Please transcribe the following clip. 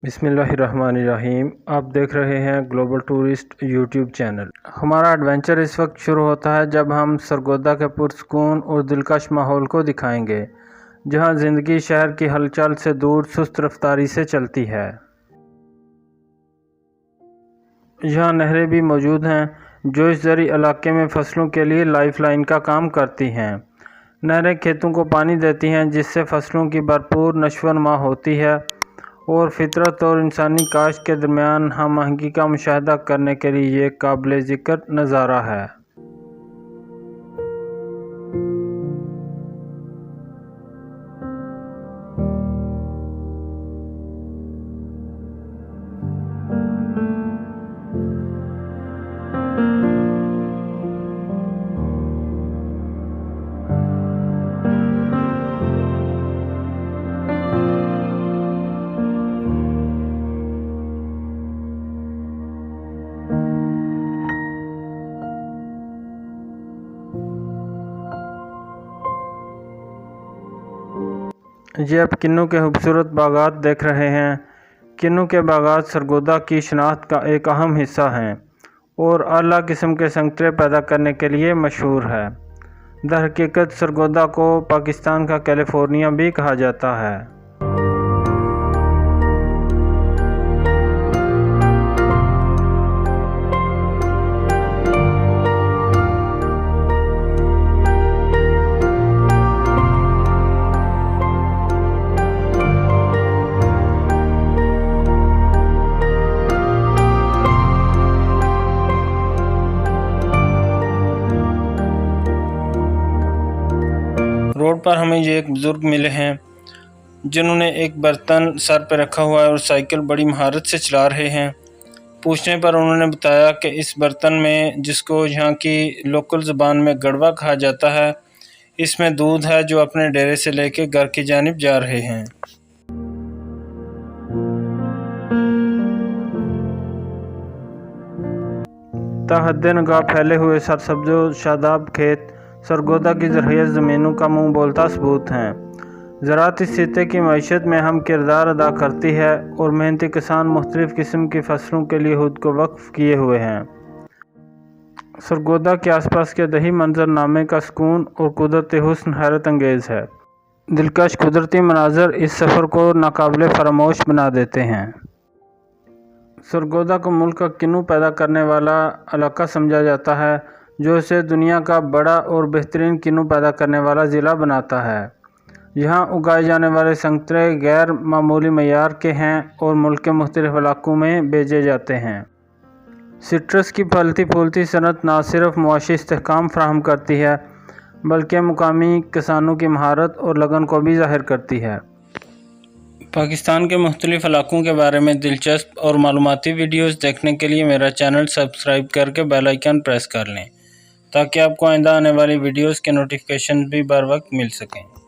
بسم اللہ الرحمن الرحیم۔ آپ دیکھ رہے ہیں گلوبل ٹورسٹ یوٹیوب چینل۔ ہمارا ایڈونچر اس وقت شروع ہوتا ہے جب ہم سرگودا کے پرسکون اور دلکش ماحول کو دکھائیں گے، جہاں زندگی شہر کی ہلچل سے دور سست رفتاری سے چلتی ہے۔ یہاں نہریں بھی موجود ہیں جو اس زرعی علاقے میں فصلوں کے لیے لائف لائن کا کام کرتی ہیں۔ نہریں کھیتوں کو پانی دیتی ہیں جس سے فصلوں کی بھرپور نشو و نما ہوتی ہے اور فطرت اور انسانی کاشت کے درمیان ہم آہنگی کا مشاہدہ کرنے کے لیے یہ قابل ذکر نظارہ ہے۔ یہ آپ کنوں کے خوبصورت باغات دیکھ رہے ہیں۔ کنوں کے باغات سرگودا کی شناخت کا ایک اہم حصہ ہیں اور اعلیٰ قسم کے سنگترے پیدا کرنے کے لیے مشہور ہے۔ در حقیقت سرگودا کو پاکستان کا کیلیفورنیا بھی کہا جاتا ہے۔ روڈ پر ہمیں یہ ایک بزرگ ملے ہیں جنہوں نے ایک برتن سر پہ رکھا ہوا ہے اور سائیکل بڑی مہارت سے چلا رہے ہیں۔ پوچھنے پر انہوں نے بتایا کہ اس برتن میں، جس کو یہاں کی لوکل زبان میں گڑوا کہا جاتا ہے، اس میں دودھ ہے جو اپنے ڈیرے سے لے کے گھر کی جانب جا رہے ہیں۔ تا حد نگاہ پھیلے ہوئے سرسبز و شاداب کھیت سرگودا کی زرخیز زمینوں کا منہ بولتا ثبوت ہیں۔ زراعت اس خطے کی معیشت میں اہم کردار ادا کرتی ہے اور محنتی کسان مختلف قسم کی فصلوں کے لیے خود کو وقف کیے ہوئے ہیں۔ سرگودا کے آس پاس کے دیہی منظر نامے کا سکون اور قدرتی حسن حیرت انگیز ہے۔ دلکش قدرتی مناظر اس سفر کو ناقابل فراموش بنا دیتے ہیں۔ سرگودا کو ملک کا کنوں پیدا کرنے والا علاقہ سمجھا جاتا ہے، جو اسے دنیا کا بڑا اور بہترین کنوں پیدا کرنے والا ضلع بناتا ہے۔ یہاں اگائے جانے والے سنگترے غیر معمولی معیار کے ہیں اور ملک کے مختلف علاقوں میں بھیجے جاتے ہیں۔ سٹرس کی پھلتی پھولتی صنعت نہ صرف معاشی استحکام فراہم کرتی ہے بلکہ مقامی کسانوں کی مہارت اور لگن کو بھی ظاہر کرتی ہے۔ پاکستان کے مختلف علاقوں کے بارے میں دلچسپ اور معلوماتی ویڈیوز دیکھنے کے لیے میرا چینل سبسکرائب کر کے بیل آئیکن پریس کر لیں تاکہ آپ کو آئندہ آنے والی ویڈیوز کے نوٹیفیکیشن بھی بر وقت مل سکیں۔